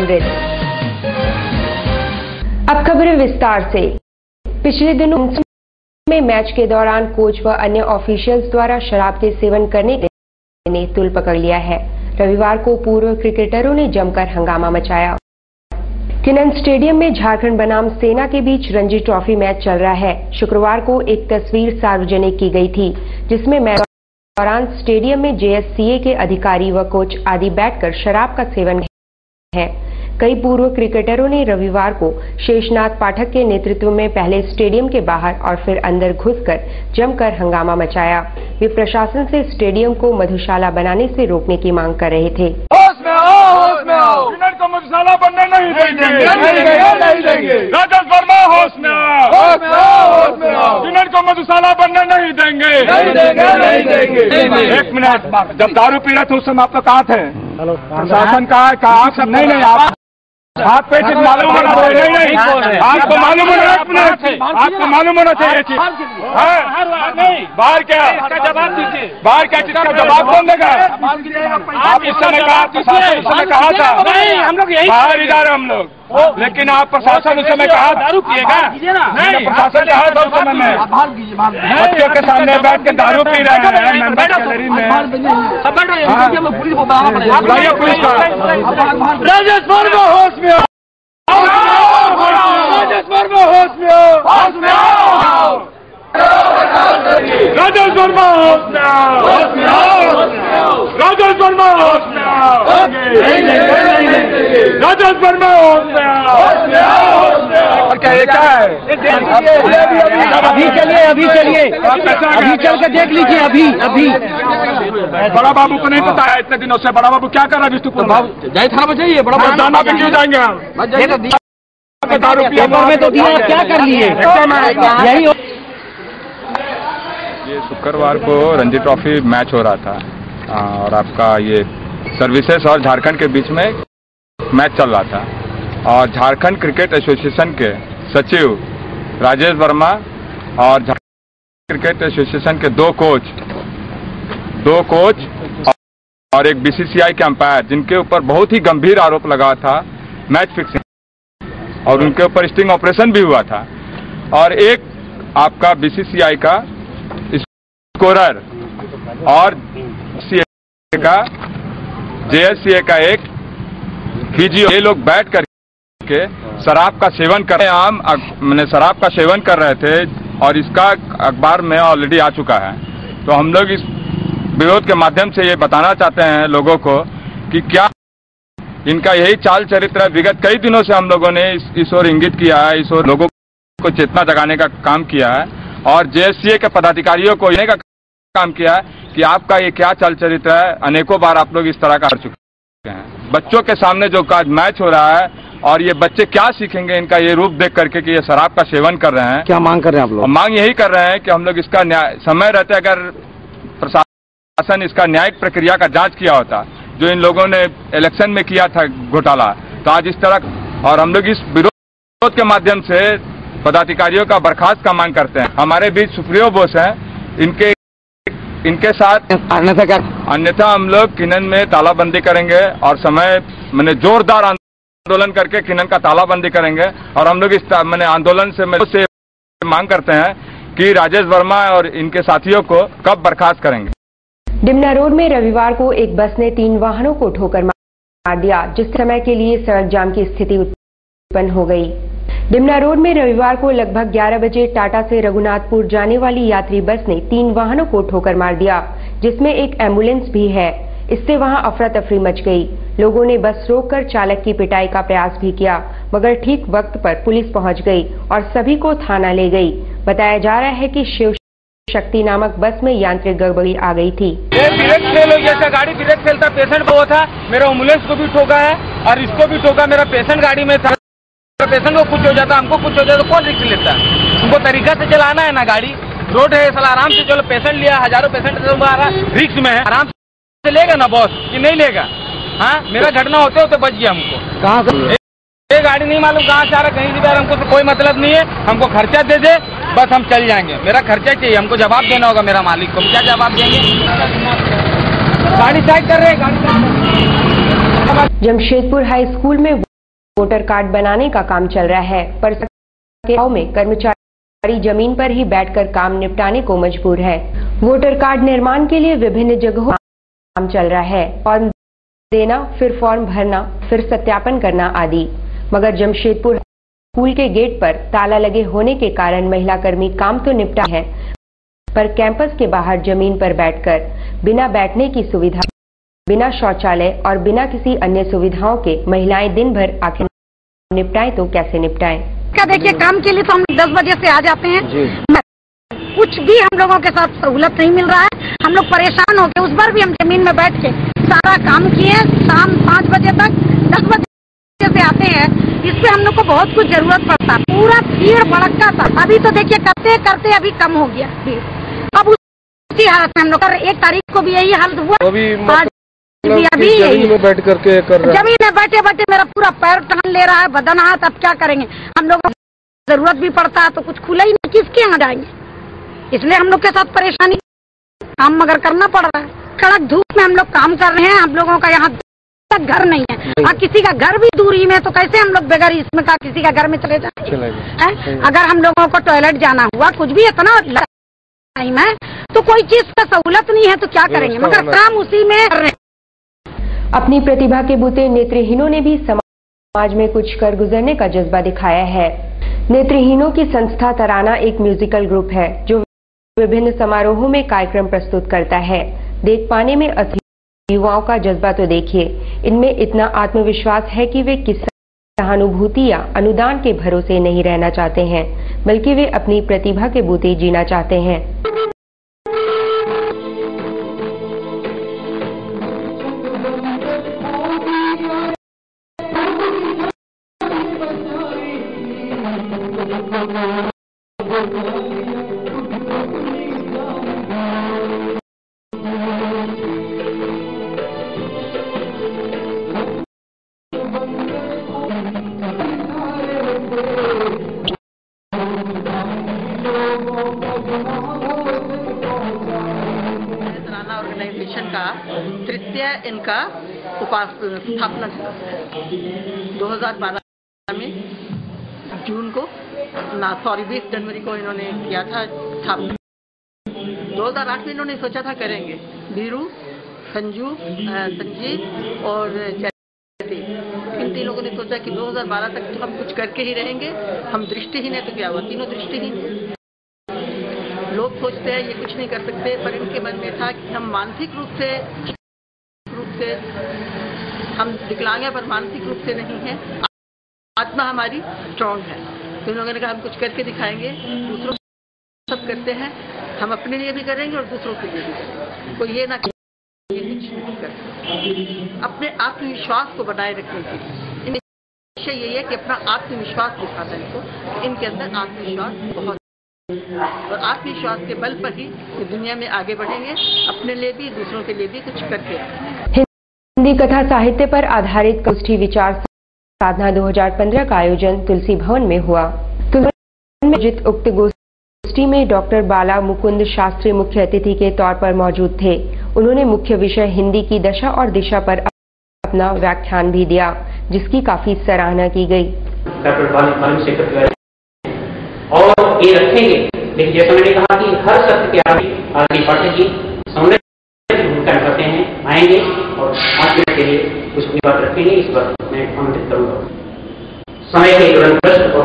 अमृत। अब खबरें विस्तार से। पिछले दिनों में मैच के दौरान कोच व अन्य ऑफिशियल्स द्वारा शराब के सेवन करने ने तुल पकड़ लिया है। रविवार को पूर्व क्रिकेटरों ने जमकर हंगामा मचाया। किनन स्टेडियम में झारखंड बनाम सेना के बीच रणजी ट्रॉफी मैच चल रहा है। शुक्रवार को एक तस्वीर सार्वजनिक की गई थी जिसमें मैच के दौरान स्टेडियम में जेएससीए के अधिकारी व कोच आदि बैठकर शराब का सेवन है। कई पूर्व क्रिकेटरों ने रविवार को शेषनाथ पाठक के नेतृत्व में पहले स्टेडियम के बाहर और फिर अंदर घुसकर जमकर हंगामा मचाया। वे प्रशासन से स्टेडियम को मधुशाला बनाने से रोकने की मांग कर रहे थे। होश में आओ, किनन को मधुशाला बनने नहीं देंगे। राजेश वर्मा होश में आओ, किनन को मधुशाला बनने नहीं देंगे। एक मिनट, जब दारू पी रहे थे उस समय आप लोग कहाँ थे? प्रशासन कहा आप सब नहीं आप हाथ पे मालूम होना चाहिए। नहीं आपको मालूम आपको मालूम होना चाहिए चीज। बाहर क्या जवाब दीजिए, बाहर क्या चीज का जवाब कौन देगा? आप इस समय कहा था हम लोग यही बाहर ही जा रहे हम लोग, लेकिन आप प्रशासन उस समय कहा दारू पिएगा नहीं। प्रशासन कहा था उस समय में बच्चों के सामने बैठ के दारू पी रहे हैं गैलरी में। पुलिस राजेश वर्मा होश में आओ, राजेश वर्मा होश में आओ, राजेश वर्मा होश में आओ, राजेश वर्मा होश में आओ, राजेश वर्मा होश में आओ। क्या है? अभी चल के देख लीजिए। अभी बड़ा बाबू को नहीं पता है इतने दिनों से। बड़ा बाबू क्या कर रहा है विष्णुपुर? जाए थाना बचाइए। बड़ा बाबू जाना पे क्यों जाएंगे हम? दारू में तो दिया, क्या कर लिए? यही ये शुक्रवार को रणजी ट्रॉफी मैच हो रहा था और आपका ये सर्विसेज और झारखंड के बीच में मैच चल रहा था और झारखंड क्रिकेट एसोसिएशन के सचिव राजेश वर्मा और झारखंड क्रिकेट एसोसिएशन के दो कोच और एक बीसीसीआई के अंपायर, जिनके ऊपर बहुत ही गंभीर आरोप लगा था मैच फिक्सिंग, और उनके ऊपर स्टिंग ऑपरेशन भी हुआ था। और एक आपका बीसीसीआई का स्कोरर और जेएससीए का एक फिजियो, ये लोग बैठ करके शराब का सेवन कर रहे शराब का सेवन कर रहे थे और इसका अखबार में ऑलरेडी आ चुका है। तो हम लोग इस विरोध के माध्यम से ये बताना चाहते हैं लोगों को कि क्या इनका यही चाल चरित्र है। विगत कई दिनों से हम लोगों ने इस ओर इंगित किया है, इस ओर लोगों को चेतना जगाने का काम किया है और जेएससीए के पदाधिकारियों को ये का काम किया है कि आपका ये क्या चाल चरित्र है। अनेकों बार आप लोग इस तरह का कर चुके हैं। बच्चों के सामने जो मैच हो रहा है और ये बच्चे क्या सीखेंगे इनका ये रूप देख करके कि ये शराब का सेवन कर रहे हैं। क्या मांग कर रहे हैं आप लोग? मांग यही कर रहे हैं कि हम लोग इसका समय रहते अगर प्रशासन इसका न्यायिक प्रक्रिया का जांच किया होता, जो इन लोगों ने इलेक्शन में किया था घोटाला, तो आज इस तरह। और हम लोग इस विरोध के माध्यम से पदाधिकारियों का बर्खास्त का मांग करते हैं। हमारे बीच सुप्रियो बोस हैं, इनके साथ अन्यथा हम लोग किनन में तालाबंदी करेंगे और जोरदार आंदोलन करके किनन का तालाबंदी करेंगे। और हम लोग इस आंदोलन से मांग करते हैं कि राजेश वर्मा और इनके साथियों को कब बर्खास्त करेंगे। डिमना रोड में रविवार को एक बस ने 3 वाहनों को ठोकर मार दिया, जिस समय के लिए सड़क जाम की स्थिति उत्पन्न हो गई। डिमना रोड में रविवार को लगभग 11 बजे टाटा से रघुनाथपुर जाने वाली यात्री बस ने 3 वाहनों को ठोकर मार दिया, जिसमें एक एम्बुलेंस भी है। इससे वहां अफरा तफरी मच गई। लोगों ने बस रोककर चालक की पिटाई का प्रयास भी किया, मगर ठीक वक्त पर पुलिस पहुंच गई और सभी को थाना ले गई। बताया जा रहा है कि शिव शक्ति नामक बस में यांत्रिक गड़बड़ी आ गई थी। ब्रेक फेल हो गया था, गाड़ी ब्रेक फेल था, पेशेंट को था, मेरा एम्बुलेंस को भी ठोका है और इसको भी ठोका। मेरा पेशेंट गाड़ी में था, पेशेंट को कुछ हो जाता, हमको कुछ हो जाता तो कौन रिस्क लेता? हमको तरीका से चलाना है ना, गाड़ी रोड है, साला आराम से चलो। पेशेंट लिया, हजारों पेशेंट रिस्क में है, आराम से लेगा ना बॉस कि नहीं लेगा? हाँ, मेरा घटना होते होते बच गया। हमको कहाँ से ये गाड़ी नहीं मालूम कहाँ से आ रहा, कहीं से भी आ रहा, हमको तो कोई मतलब नहीं है। हमको खर्चा दे दे बस, हम चल जाएंगे। मेरा खर्चा चाहिए, हमको जवाब देना होगा मेरा मालिक को। क्या जवाब देंगे? गाड़ी साइड कर रहे हैं, गाड़ी जमशेदपुर हाई स्कूल में वोटर कार्ड बनाने का काम चल रहा है, पर गांव में कर्मचारी जमीन पर ही बैठकर काम निपटाने को मजबूर है। वोटर कार्ड निर्माण के लिए विभिन्न जगहों काम चल रहा है, फॉर्म देना, फिर फॉर्म भरना, फिर सत्यापन करना आदि। मगर जमशेदपुर स्कूल के गेट पर ताला लगे होने के कारण महिला कर्मी काम तो निपटा है, पर कैंपस के बाहर जमीन पर बैठकर बिना बैठने की सुविधा, बिना शौचालय और बिना किसी अन्य सुविधाओं के महिलाएं दिन भर आखिर निपटाएं तो कैसे निपटाएं? क्या देखिए, काम के लिए तो हम 10 बजे से आ जाते हैं, कुछ भी हम लोगों के साथ सहूलत नहीं मिल रहा है। हम लोग परेशान हो गए। उस बार भी हम जमीन में बैठ के सारा काम किए, शाम 5 बजे तक, 10 बजे से आते हैं। इससे हम लोग को बहुत कुछ जरूरत पड़ता, पूरा भीड़ भड़का था। अभी तो देखिए करते करते अभी कम हो गया भीड़। अब उसी हालत में हम लोग 1 तारीख को भी यही हाल हुआ। अभी जमीन में बैठ करके कर रहा है। जमीन में बैठे बैठे मेरा पूरा पैर टान ले रहा है, बदन हाथ। अब क्या करेंगे? हम लोग को जरूरत भी पड़ता है तो कुछ खुला ही नहीं, किसके यहाँ जाएंगे? इसलिए हम लोग के साथ परेशानी, काम मगर करना पड़ रहा है। कड़क धूप में हम लोग काम कर रहे हैं। हम लोगों का यहाँ तक घर नहीं है, और किसी का घर भी दूरी में, तो कैसे हम लोग बगैर इसमें का किसी का घर में चले जाएंगे? अगर हम लोगों को टॉयलेट जाना हुआ, कुछ भी इतना टाइम है, तो कोई चीज का सहूलत नहीं है तो क्या करेंगे? मगर काम उसी में कर रहे हैं। अपनी प्रतिभा के बूते नेत्रहीनों ने भी समाज में कुछ कर गुजरने का जज्बा दिखाया है। नेत्रहीनों की संस्था तराना एक म्यूजिकल ग्रुप है जो विभिन्न समारोहों में कार्यक्रम प्रस्तुत करता है। देख पाने में असली युवाओं का जज्बा तो देखिए, इनमें इतना आत्मविश्वास है कि वे किसी सहानुभूति या अनुदान के भरोसे नहीं रहना चाहते हैं, बल्कि वे अपनी प्रतिभा के बूते जीना चाहते हैं। ऑर्गेनाइजेशन का तृतीय इनका स्थापना दिवस है। 2012 में जून को 20 जनवरी को इन्होंने किया था स्थापना। 2008 में इन्होंने सोचा था करेंगे, बीरू, संजू, संजीव और इन तीनों ने सोचा कि 2012 तक तो हम कुछ करके ही रहेंगे। हम दृष्टिहीन है तो क्या हुआ, तीनों दृष्टिहीन। लोग सोचते हैं ये कुछ नहीं कर सकते, पर इनके मन में था कि हम मानसिक रूप से हम विकलांग हैं, पर मानसिक रूप से नहीं है। आत्मा हमारी स्ट्रांग है। तो इन लोगों ने कहा हम कुछ करके दिखाएंगे। दूसरों सब करते हैं, हम अपने लिए भी करेंगे और दूसरों के लिए भी करेंगे। कोई ये ना कुछ नहीं कर सकते। अपने आत्मविश्वास को बनाए रखने के लिए विषय यही है कि अपना आत्मविश्वास दिखाता है इनको। इनके अंदर आत्मविश्वास बहुत, और आत्मविश्वास के बल पर ही दुनिया में आगे बढ़ेंगे, अपने लिए भी दूसरों के लिए भी कुछ करके। हिंदी कथा साहित्य पर आधारित गोष्ठी विचार साधना 2015 का आयोजन तुलसी भवन में हुआ। तुलसी भवन में आयोजित उक्त गोष्ठी में डॉक्टर बाला मुकुंद शास्त्री मुख्य अतिथि के तौर पर मौजूद थे। उन्होंने मुख्य विषय हिंदी की दशा और दिशा पर अपना व्याख्यान भी दिया, जिसकी काफी सराहना की गई। और ये रखेंगे, लेकिन जैसा मैंने कहा कि हर शब्द के आगे पाठक जी सौंदर्य भूमिका निभाते हैं, आएंगे और 5 मिनट के लिए कुछ अपनी बात रखेंगे। इस बात मैं आमंत्रित करूंगा। समय के तुरंत प्रश्न और